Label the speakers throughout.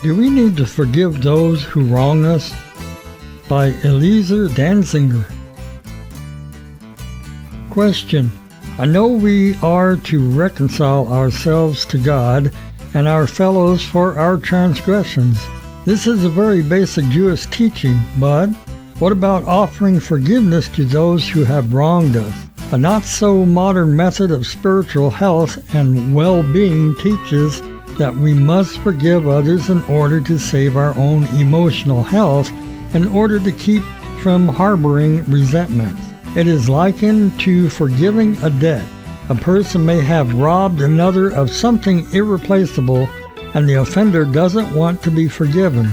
Speaker 1: Do we need to forgive those who wrong us? By Eliezer Danziger. Question. I know we are to reconcile ourselves to God and our fellows for our transgressions. This is a very basic Jewish teaching, but what about offering forgiveness to those who have wronged us? A not-so-modern method of spiritual health and well-being teaches that we must forgive others in order to save our own emotional health, in order to keep from harboring resentment. It is likened to forgiving a debt. A person may have robbed another of something irreplaceable, and the offender doesn't want to be forgiven.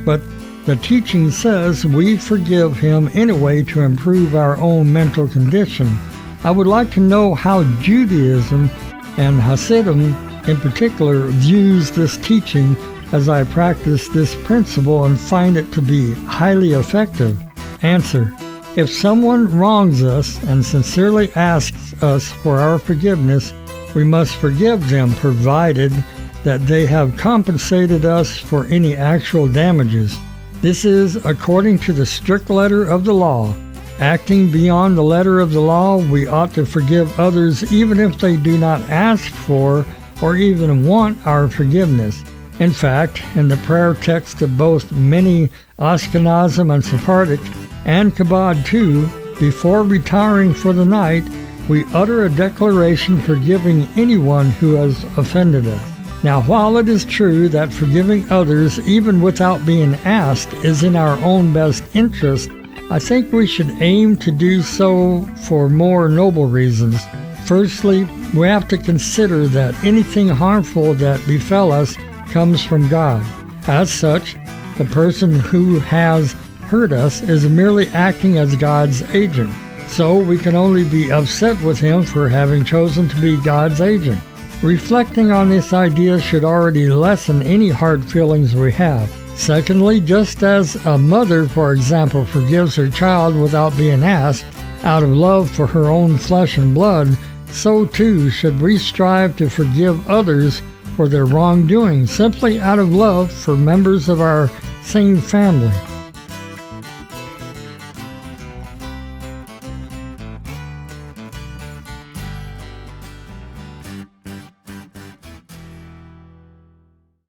Speaker 1: But the teaching says we forgive him anyway to improve our own mental condition. I would like to know how Judaism and Hasidim in particular views this teaching, as I practice this principle and find it to be highly effective. Answer. If someone wrongs us and sincerely asks us for our forgiveness, we must forgive them, provided that they have compensated us for any actual damages. This is according to the strict letter of the law. Acting beyond the letter of the law, we ought to forgive others even if they do not ask for or even want our forgiveness. In fact, in the prayer text of both many Ashkenazim and Sephardic, and Chabad too, before retiring for the night, we utter a declaration forgiving anyone who has offended us. Now, while it is true that forgiving others, even without being asked, is in our own best interest, I think we should aim to do so for more noble reasons. Firstly, we have to consider that anything harmful that befell us comes from God. As such, the person who has hurt us is merely acting as God's agent. So we can only be upset with him for having chosen to be God's agent. Reflecting on this idea should already lessen any hard feelings we have. Secondly, just as a mother, for example, forgives her child without being asked, out of love for her own flesh and blood, so too should we strive to forgive others for their wrongdoing, simply out of love for members of our same family.